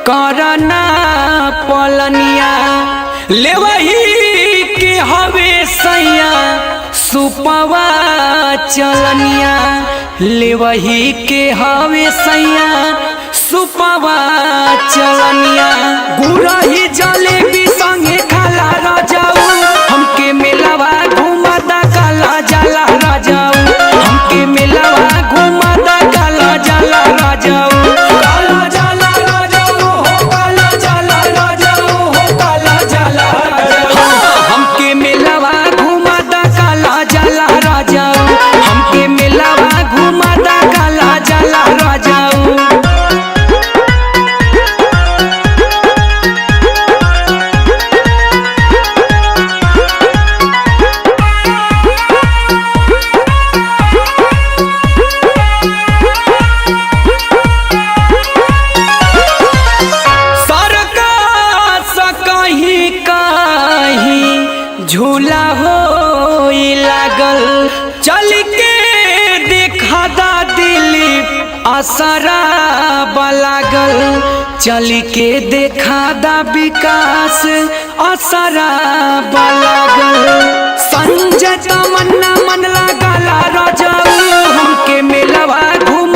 करना पलनिया लेवही के हवे सैया सुपवा चलनिया लेवही के हवे सैया सुपवा चलनिया गुरही जलेबी संगे खाला राजाऊ हमके मेलावा घुमादा काला जाला राजाऊ हमके मेलावा घुमादा काला जाला राजाऊ हमके मेलावा घुमादा काला जाला राजाऊ। सरकार से कहीं कहीं झूला हो लागल चल के देखा दा दिलीप असरा लागल चल के देखा दा विकास असरा लागल संजय तमन्ना मन लागला राजाऊ हमके मेलावा घूम